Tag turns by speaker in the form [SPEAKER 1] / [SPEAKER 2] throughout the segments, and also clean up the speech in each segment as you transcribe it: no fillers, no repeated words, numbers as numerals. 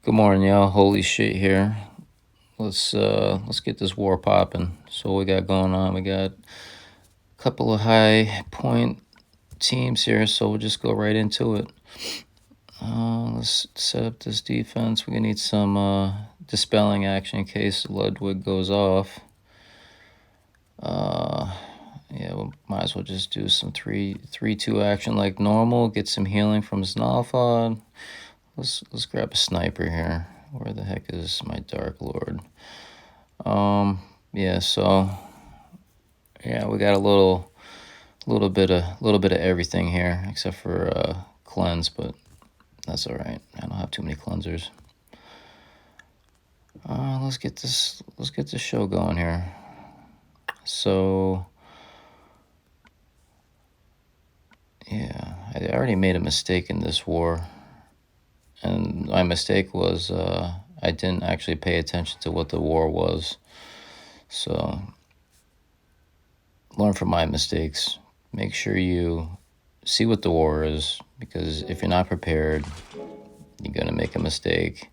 [SPEAKER 1] Good morning, y'all. Holy shit here. Let's get this war popping. So what we got going on? We got a couple of high point teams here, so we'll just go right into it. Let's set up this defense. We're gonna need some dispelling action in case Ludwig goes off. Yeah, we might as well just do some 3-2 action like normal. Get some healing from his Nalfod. Let's grab a sniper here. Where the heck is my Dark Lord? Yeah, so yeah, we got a little bit of everything here except for cleanse, but that's all right. I don't have too many cleansers. Let's get this show going here. So yeah, I already made a mistake in this war, and my mistake was I didn't actually pay attention to what the war was. So learn from my mistakes. Make sure you see what the war is, because if you're not prepared, you're going to make a mistake,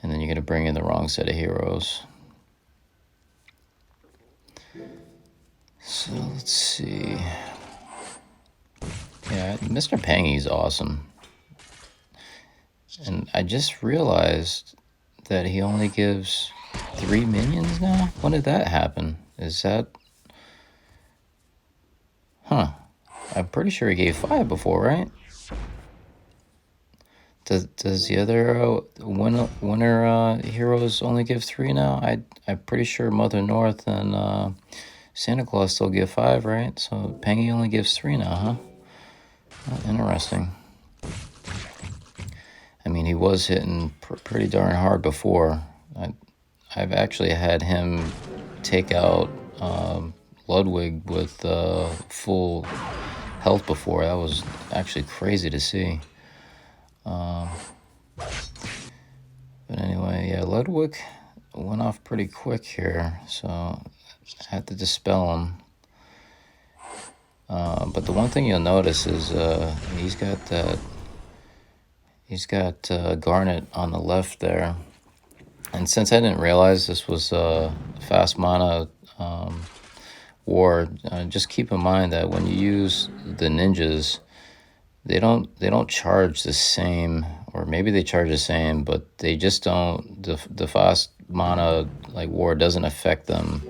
[SPEAKER 1] and then you're going to bring in the wrong set of heroes. So let's see. Yeah, Mr. Pangy's awesome. And I just realized that he only gives 3 minions now? When did that happen? Is that... Huh. I'm pretty sure he gave 5 before, right? Does the other winner heroes only give 3 now? I'm pretty sure Mother North and Santa Claus still give 5, right? So Pangy only gives 3 now, huh? Interesting. I mean, he was hitting pretty darn hard before. I've actually had him take out Ludwig with full health before. That was actually crazy to see. But anyway, yeah, Ludwig went off pretty quick here, so I had to dispel him. But the one thing you'll notice is he's got Garnet on the left there. And since I didn't realize this was a fast mana war, just keep in mind that when you use the ninjas, they don't charge the same, or maybe they charge the same, but they just don't. The fast mana like war doesn't affect them.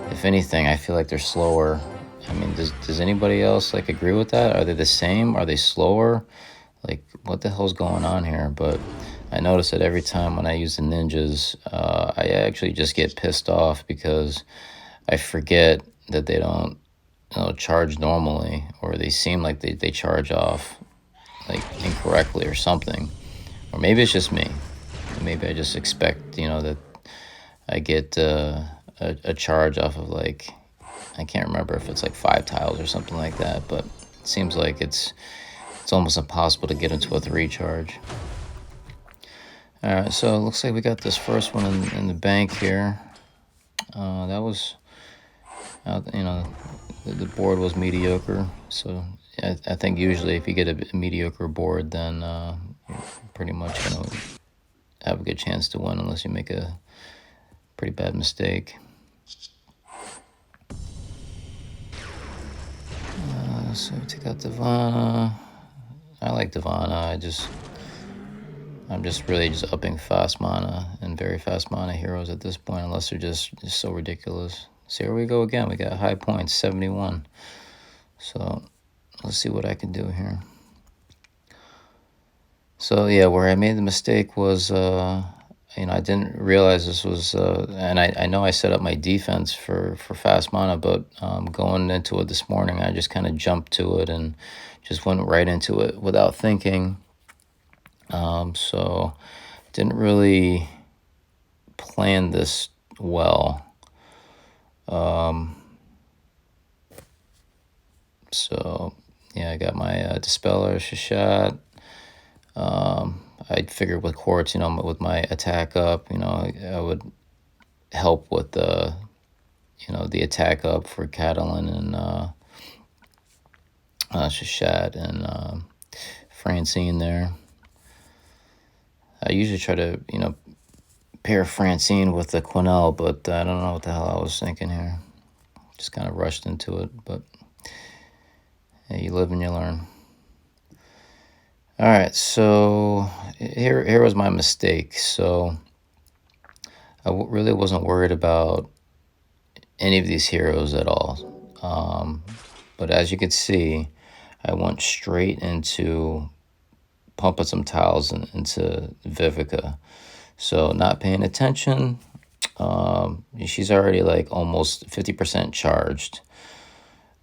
[SPEAKER 1] If anything, I feel like they're slower. I mean, does anybody else like agree with that? Are they the same? Are they slower? Like, what the hell's going on here? But I notice that every time when I use the ninjas, I actually just get pissed off because I forget that they don't charge normally, or they seem like they charge off like incorrectly or something. Or maybe it's just me. Maybe I just expect, that I get a charge off of like, I can't remember if it's like 5 tiles or something like that, but it seems like it's almost impossible to get into a 3 charge. All right, so it looks like we got this first one in the bank here. That was, the board was mediocre. So I think usually if you get a mediocre board, then you're pretty much going to have a good chance to win unless you make a pretty bad mistake. So take out Divana. I like Divana. I'm just really just upping fast mana and very fast mana heroes at this point, unless they're just so ridiculous. So here we go again. We got high points, 71. So let's see what I can do here. So yeah, where I made the mistake was, I didn't realize this was, and I know I set up my defense for fast mana, but going into it this morning, I just kind of jumped to it and just went right into it without thinking. So didn't really plan this well. So yeah, I got my Dispeller, Shashat. I figured with Quartz, with my attack up, I would help with the attack up for Catalan and Shashat and Francine there. I usually try to, pair Francine with the Quinel, but I don't know what the hell I was thinking here. Just kind of rushed into it, but hey, you live and you learn. All right, so here was my mistake. So I really wasn't worried about any of these heroes at all. But as you can see, I went straight into pumping some tiles into Vivica. So not paying attention. She's already like almost 50% charged.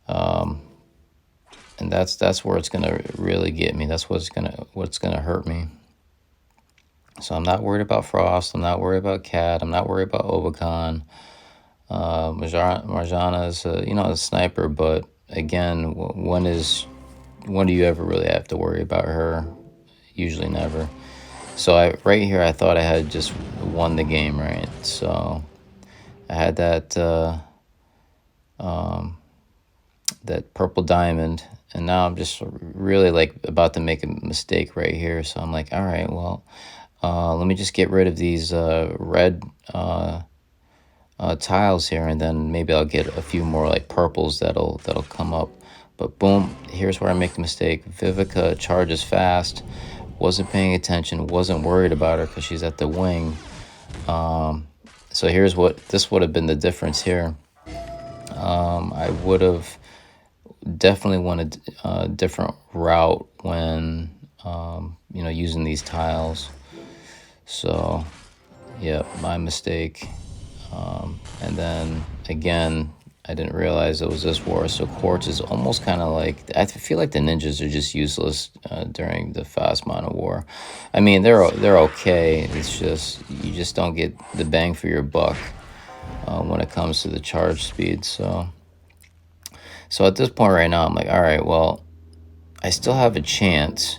[SPEAKER 1] And that's where it's gonna really get me. That's what's gonna hurt me. So I'm not worried about Frost. I'm not worried about Cat. I'm not worried about Obacan. Marjana is a sniper, but again, when do you ever really have to worry about her? Usually never. So right here, I thought I had just won the game, right? So I had that that purple diamond, and now I'm just really like about to make a mistake right here. So I'm like, all right, well, let me just get rid of these red tiles here, and then maybe I'll get a few more like purples that'll come up. But boom, here's where I make the mistake. Vivica charges fast. Wasn't paying attention. Wasn't worried about her because she's at the wing. So here's this would have been the difference here. I would have definitely went a different route when using these tiles. So yeah, my mistake. And then again, I didn't realize it was this war. So quartz is almost kind of like, I feel like the ninjas are just useless during the fast mana war. I mean, they're okay. It's just you just don't get the bang for your buck when it comes to the charge speed. So at this point right now, I'm like, all right, well, I still have a chance,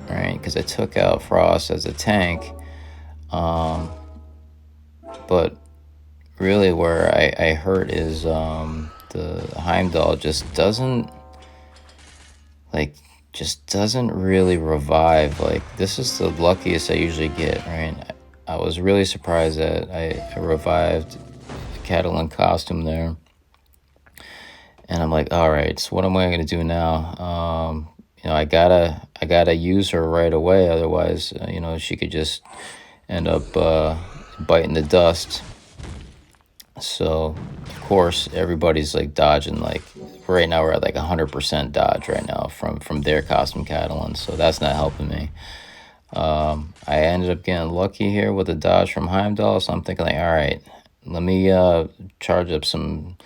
[SPEAKER 1] right? Because I took out Frost as a tank. But really where I hurt is the Heimdall just doesn't really revive. Like, this is the luckiest I usually get, right? I was really surprised that I revived the Catalan costume there. And I'm like, all right, so what am I gonna do now? I gotta use her right away, otherwise, she could just end up biting the dust. So of course everybody's like dodging. Like right now we're at like 100% dodge right now from their costume Catalan, so that's not helping me. I ended up getting lucky here with a dodge from Heimdall, so I'm thinking like, all right, let me charge up some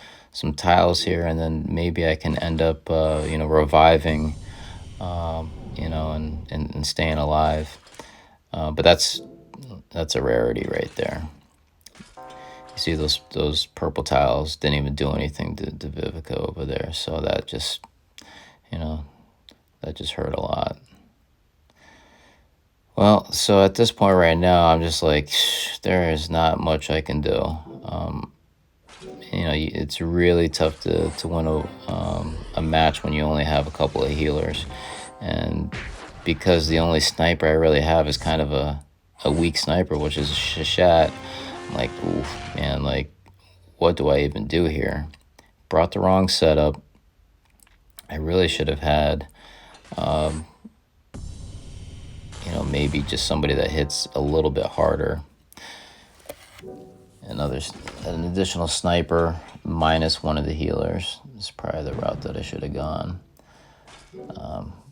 [SPEAKER 1] tiles here, and then maybe I can end up reviving, and staying alive. But that's a rarity right there. You see those purple tiles didn't even do anything to Vivica over there, so that just hurt a lot. Well, so at this point right now, I'm just like, there is not much I can do. It's really tough to win a match when you only have a couple of healers, and because the only sniper I really have is kind of a weak sniper, which is Shishat. I'm like, oof, man, like, what do I even do here? Brought the wrong setup. I really should have had, maybe just somebody that hits a little bit harder. An additional sniper minus one of the healers. It's probably the route that I should have gone.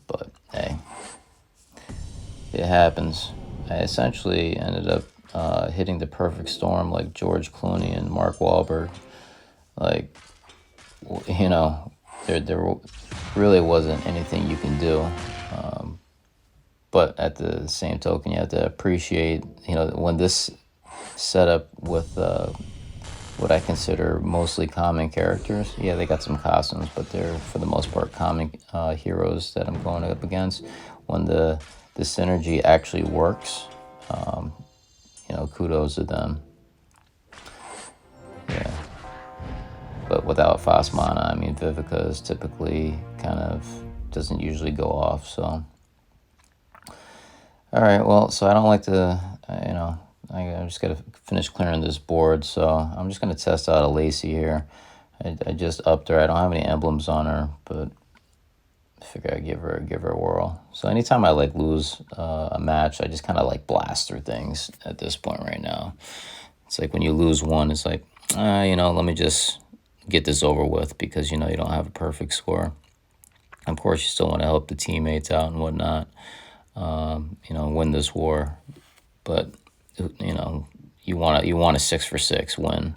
[SPEAKER 1] But hey, it happens. I essentially ended up hitting the perfect storm like George Clooney and Mark Wahlberg. Like, there really wasn't anything you can do. But at the same token, you have to appreciate, when this setup with what I consider mostly common characters. Yeah, they got some costumes, but they're for the most part common heroes that I'm going up against. When the synergy actually works, kudos to them. Yeah. But without fast mana, I mean, Vivica is typically doesn't usually go off, so. All right, well, so I don't like to, I just got to finish clearing this board, so I'm just going to test out a Lacey here. I just upped her. I don't have any emblems on her, but I figure I'd give her a whirl. So anytime I like lose a match, I just kind of like blast through things at this point right now. It's like when you lose one, it's like, let me just get this over with because, you don't have a perfect score. Of course, you still want to help the teammates out and whatnot, win this war. But, you want a 6-for-6 win.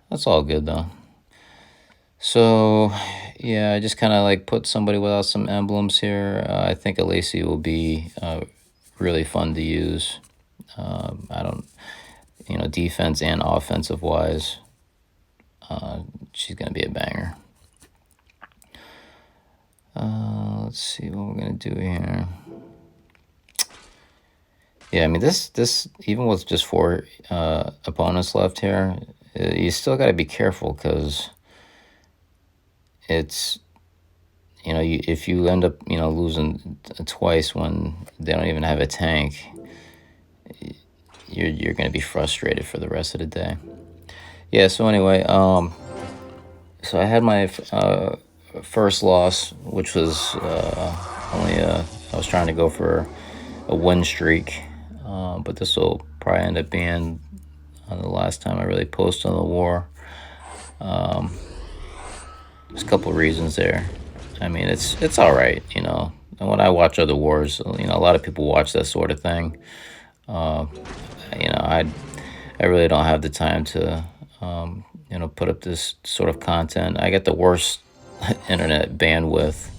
[SPEAKER 1] That's all good, though. So, yeah, I just kind of like put somebody without some emblems here. I think Alacy will be really fun to use. I don't, defense and offensive wise, she's going to be a banger. Let's see what we're going to do here. Yeah, I mean, this even with just 4 opponents left here, you still got to be careful because it's, if you end up, losing twice when they don't even have a tank, you're going to be frustrated for the rest of the day. Yeah, so anyway, so I had my first loss, which was I was trying to go for a win streak, but this will probably end up being the last time I really post on the war. There's a couple of reasons there. I mean, it's all right, And when I watch other wars, a lot of people watch that sort of thing. I really don't have the time to, put up this sort of content. I get the worst internet bandwidth,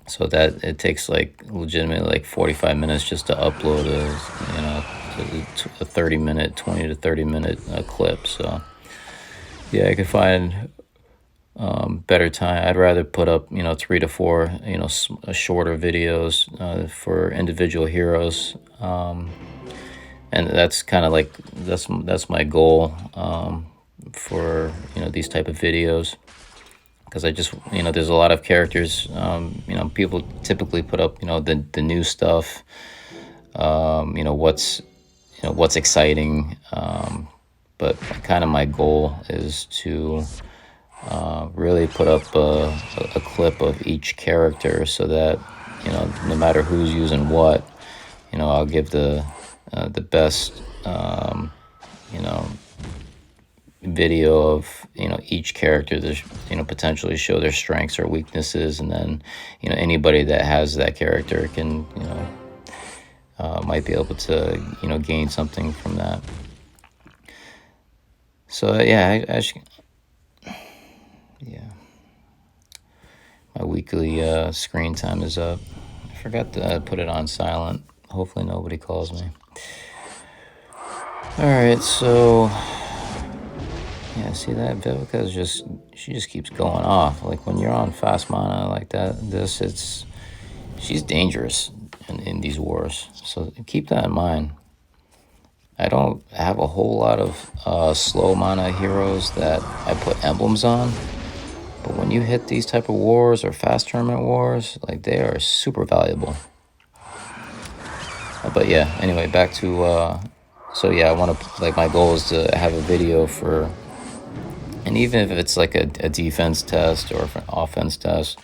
[SPEAKER 1] so that it takes like legitimately like 45 minutes just to upload a 30-minute, 20 to 30-minute clip. So yeah, I could find better time. I'd rather put up 3 to 4 shorter videos for individual heroes, and that's kind of like that's my goal for these type of videos, because I just there's a lot of characters. People typically put up the new stuff, what's exciting, but kind of my goal is to really put up a clip of each character, so that no matter who's using what, I'll give the best video of each character to potentially show their strengths or weaknesses, and then anybody that has that character can might be able to gain something from that. So yeah, yeah, my weekly screen time is up. I forgot to put it on silent. Hopefully nobody calls me. All right, so yeah, see that Vivica's she just keeps going off. Like when you're on fast mana like that, she's dangerous in these wars. So keep that in mind. I don't have a whole lot of slow mana heroes that I put emblems on, but when you hit these type of wars or fast tournament wars, like they are super valuable. But yeah, anyway, back to so yeah, I want to, like, my goal is to have a video for, and even if it's like a defense test or an offense test,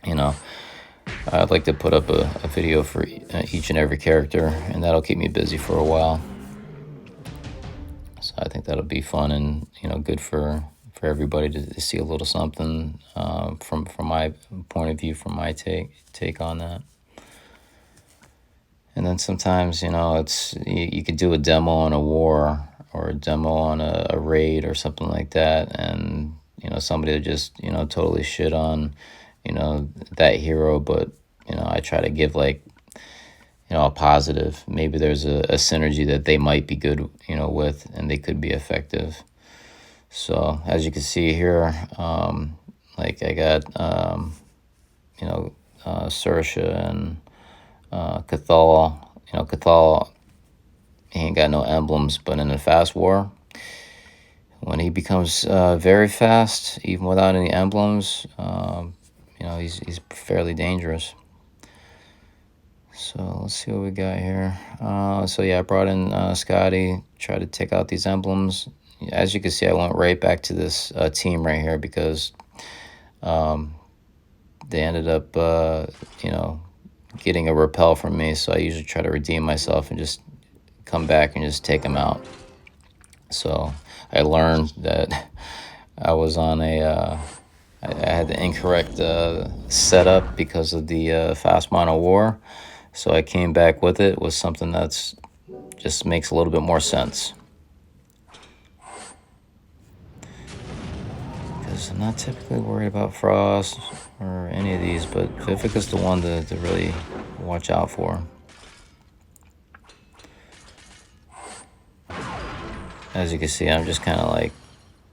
[SPEAKER 1] I'd like to put up a video for each and every character, and that'll keep me busy for a while. So I think that'll be fun and good for everybody to see a little something from my point of view, from my take on that. And then sometimes it's you could do a demo on a war or a demo on a raid or something like that, and somebody will just totally shit on that hero, but I try to give like a positive. Maybe there's a synergy that they might be good with, and they could be effective. So as you can see here, like I got Sersha and Cathal. Cathal, he ain't got no emblems, but in a fast war, when he becomes very fast, even without any emblems, he's fairly dangerous. So let's see what we got here. So yeah, I brought in Scotty, tried to take out these emblems. As you can see, I went right back to this team right here because they ended up, getting a repel from me. So I usually try to redeem myself and just come back and just take them out. So I learned that I was on I had the incorrect setup because of the fast mono war. So I came back with it with something that's just makes a little bit more sense. Because I'm not typically worried about frost or any of these, but Vivica's the one to really watch out for. As you can see, I'm just kind of like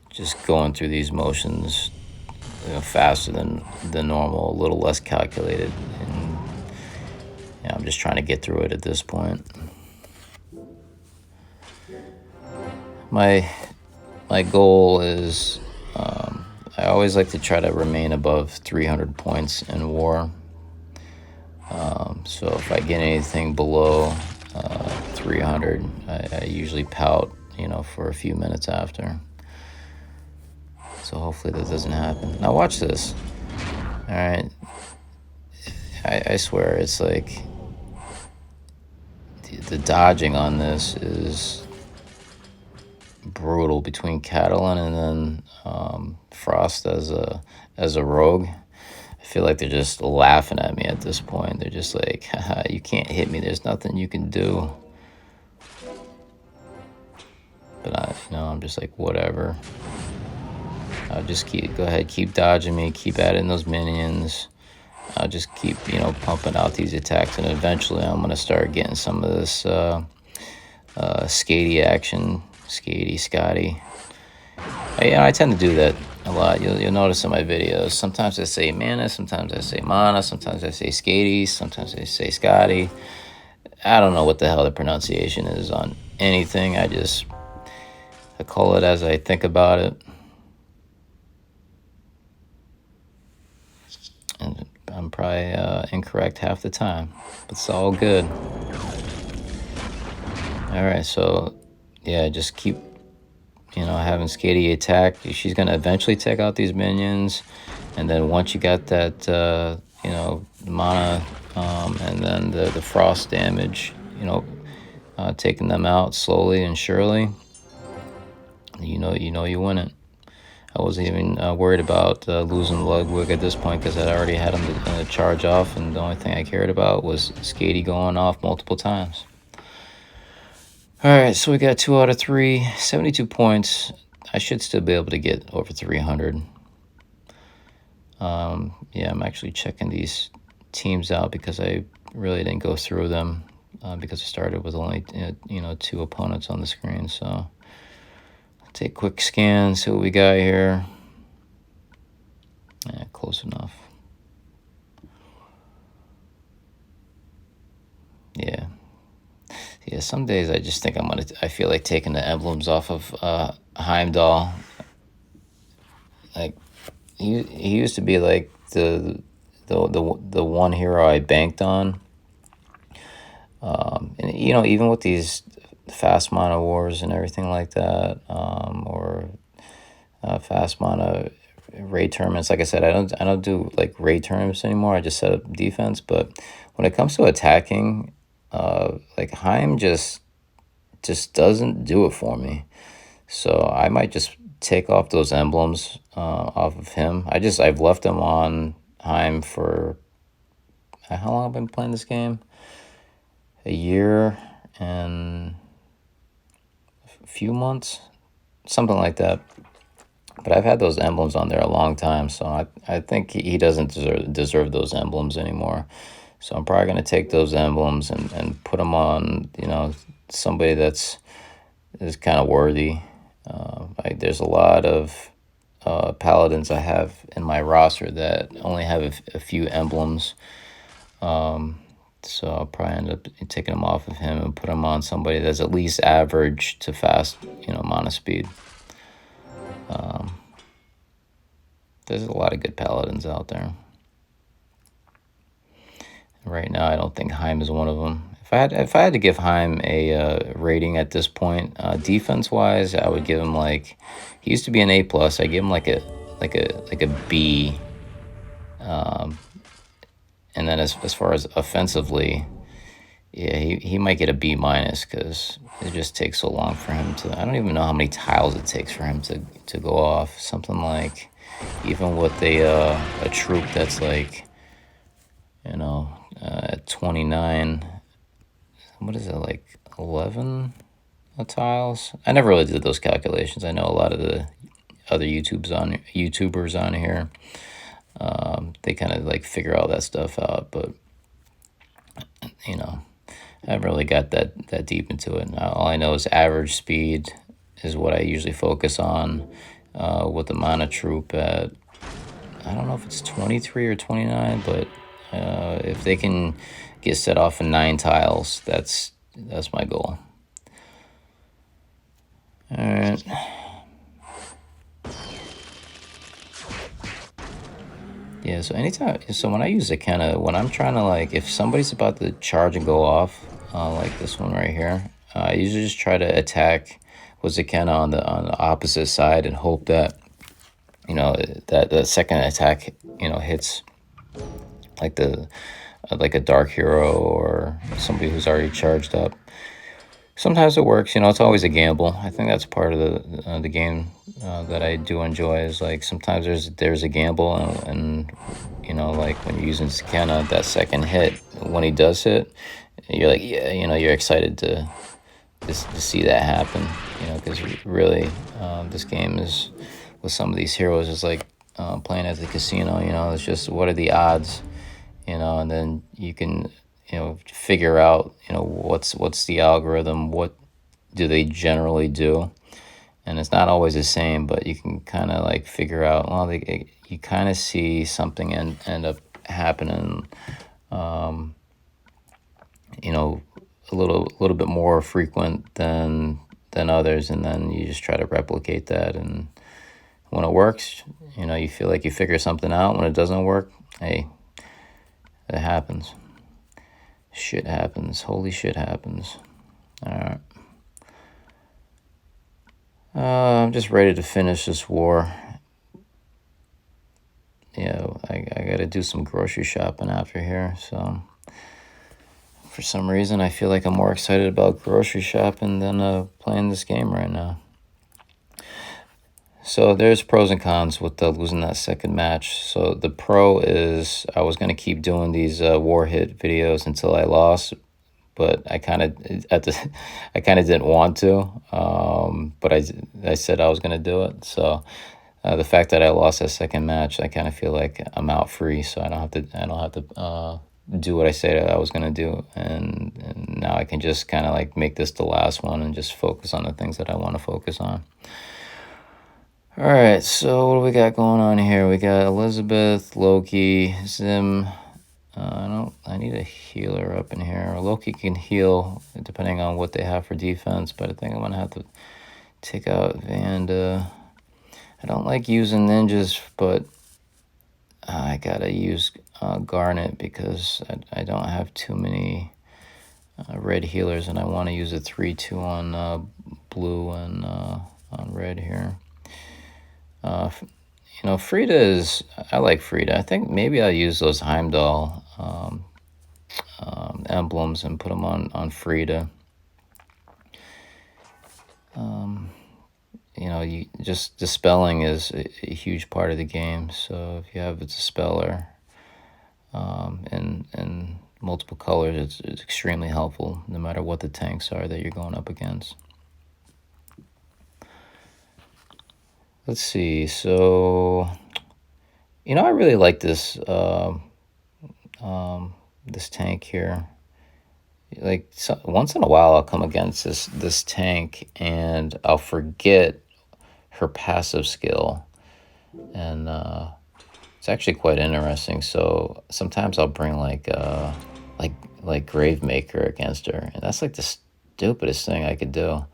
[SPEAKER 1] just going through these motions, faster than normal, a little less calculated, and I'm just trying to get through it at this point. My goal is, I always like to try to remain above 300 points in war. So if I get anything below 300, I usually pout, for a few minutes after. So hopefully that doesn't happen. Now watch this. All right. I swear it's like the dodging on this is brutal between Catalan and then Frost as a rogue. I feel like they're just laughing at me at this point. They're just like, haha, you can't hit me. There's nothing you can do. But I'm just like, whatever. I'll just go ahead, keep dodging me, keep adding those minions. I'll just keep, pumping out these attacks, and eventually I'm gonna start getting some of this skatey action, Scotty. I tend to do that a lot. You'll notice in my videos. Sometimes I say mana, sometimes I say mana, sometimes I say skatey, sometimes I say Scotty. I don't know what the hell the pronunciation is on anything. I call it as I think about it. And I'm probably incorrect half the time, but it's all good. All right, so yeah, just keep, having Skatey attack. She's gonna eventually take out these minions, and then once you got that, mana, and then the frost damage, taking them out slowly and surely, you win it. I wasn't even worried about losing Ludwig at this point because I already had him to charge off, and the only thing I cared about was Skatey going off multiple times. All right, so we got 2 out of 3, 72 points. I should still be able to get over 300. Yeah, I'm actually checking these teams out because I really didn't go through them because I started with only 2 opponents on the screen. So take a quick scan, see what we got here. Yeah, close enough. Yeah. Yeah, some days I just think I feel like taking the emblems off of Heimdall. Like he used to be like the one hero I banked on. And even with these fast mana wars and everything like that, or fast mana raid tournaments. Like I said, I don't do like raid tournaments anymore. I just set up defense. But when it comes to attacking, like Heim just doesn't do it for me. So I might just take off those emblems off of him. I've left him on Heim for how long have I been playing this game? A year and a few months, something like that. But I've had those emblems on there a long time, so I think he doesn't deserve those emblems anymore. So I'm probably going to take those emblems and put them on, somebody is kind of worthy. There's a lot of paladins I have in my roster that only have a few emblems. So I'll probably end up taking them off of him and put them on somebody that's at least average to fast, mana speed. There's a lot of good paladins out there. Right now, I don't think Heim is one of them. If I had to give Heim a rating at this point, defense wise, I would give him like, he used to be an A plus. I give him like a B. Um, and then as far as offensively, yeah, he might get a B minus because it just takes so long for him to. I don't even know how many tiles it takes for him to go off. Something like, even with a troop that's like, at 29, what is it, like 11 tiles? I never really did those calculations. I know a lot of the other YouTubers on here, they kind of like figure all that stuff out, but you know, I haven't really got that deep into it. All I know is average speed is what I usually focus on, with the mana troop at, I don't know if it's 23 or 29, but if they can get set off in 9 tiles, that's my goal. All right. Yeah, so when I use it, kind of when I'm trying to, like, if somebody's about to charge and go off, like this one right here, I usually just try to attack with Zakena on the opposite side and hope that that the second attack hits like the like a dark hero or somebody who's already charged up. Sometimes it works. It's always a gamble. I think that's part of the game that I do enjoy. Is like sometimes there's a gamble, and like when you're using Sakana, that second hit, when he does hit, you're like, yeah, you're excited to see that happen. Because really, this game is, with some of these heroes, is like playing at the casino. It's just, what are the odds, and then you can figure out what's the algorithm, what do they generally do, and it's not always the same, but you can kind of like figure out, well, you kind of see something end up happening, um, a little bit more frequent than others, and then you just try to replicate that. And when it works, you feel like you figure something out. When it doesn't work, hey, it happens. Shit happens. Holy shit happens. All right. I'm just ready to finish this war. I got to do some grocery shopping after here. So for some reason, I feel like I'm more excited about grocery shopping than playing this game right now. So there's pros and cons with losing that second match. So the pro is, I was going to keep doing these war hit videos until I lost, but I kind of didn't want to. But I said I was going to do it. So the fact that I lost that second match, I kind of feel like I'm out free. So I don't have to do what I said I was going to do, and now I can just kind of like make this the last one and just focus on the things that I want to focus on. All right, so what do we got going on here? We got Elizabeth, Loki, Zim. I need a healer up in here. Loki can heal depending on what they have for defense, but I think I'm gonna have to take out Vanda. I don't like using ninjas, but I gotta use Garnet because I don't have too many red healers, and I want to use a 3-2 on blue and on red here. Frida is, I like Frida. I think maybe I'll use those Heimdall emblems and put them on Frida. Just dispelling is a huge part of the game. So if you have a dispeller in multiple colors, it's extremely helpful no matter what the tanks are that you're going up against. Let's see. So, I really like this this tank here. Like, once in a while, I'll come against this tank and I'll forget her passive skill, and it's actually quite interesting. So sometimes I'll bring like Gravemaker against her, and that's like the stupidest thing I could do.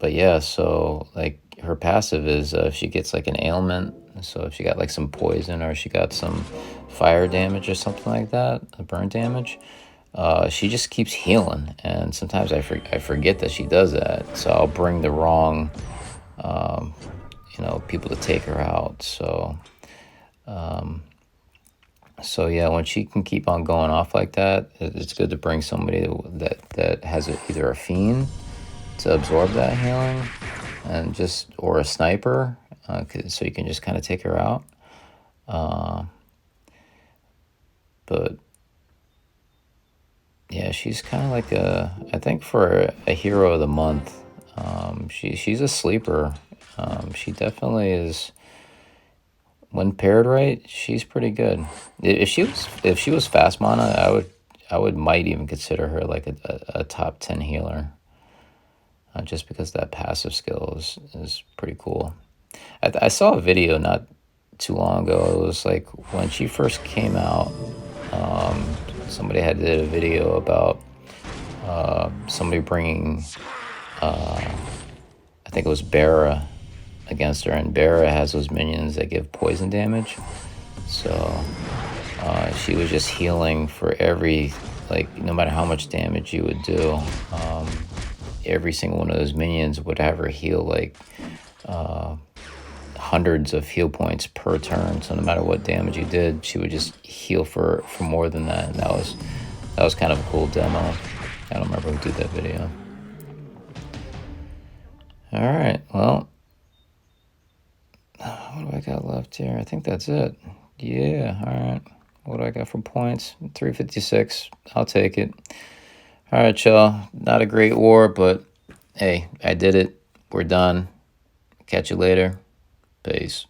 [SPEAKER 1] But yeah, so like her passive is if she gets like an ailment, So if she got like some poison or she got some fire damage or something like that, a burn damage, she just keeps healing. And sometimes I forget that she does that. So I'll bring the wrong, people to take her out. So yeah, when she can keep on going off like that, it's good to bring somebody that has either a fiend to absorb that healing, or a sniper, so you can just kind of take her out. But yeah, she's kind of like I think for a hero of the month, she's a sleeper. She definitely is. When paired right, she's pretty good. If she was fast mana, might even consider her like a top 10 healer. Just because that passive skill is pretty cool. I saw a video not too long ago. It was like when she first came out. Somebody had did a video about somebody bringing, I think it was Barra against her, and Barra has those minions that give poison damage. So she was just healing for every, like, no matter how much damage you would do, every single one of those minions would have her heal like hundreds of heal points per turn. So no matter what damage you did, she would just heal for more than that. And that was kind of a cool demo. I don't remember who did that video. All right, well, what do I got left here? I think that's it. Yeah, all right. What do I got for points? 356. I'll take it. All right, y'all. Not a great war, but hey, I did it. We're done. Catch you later. Peace.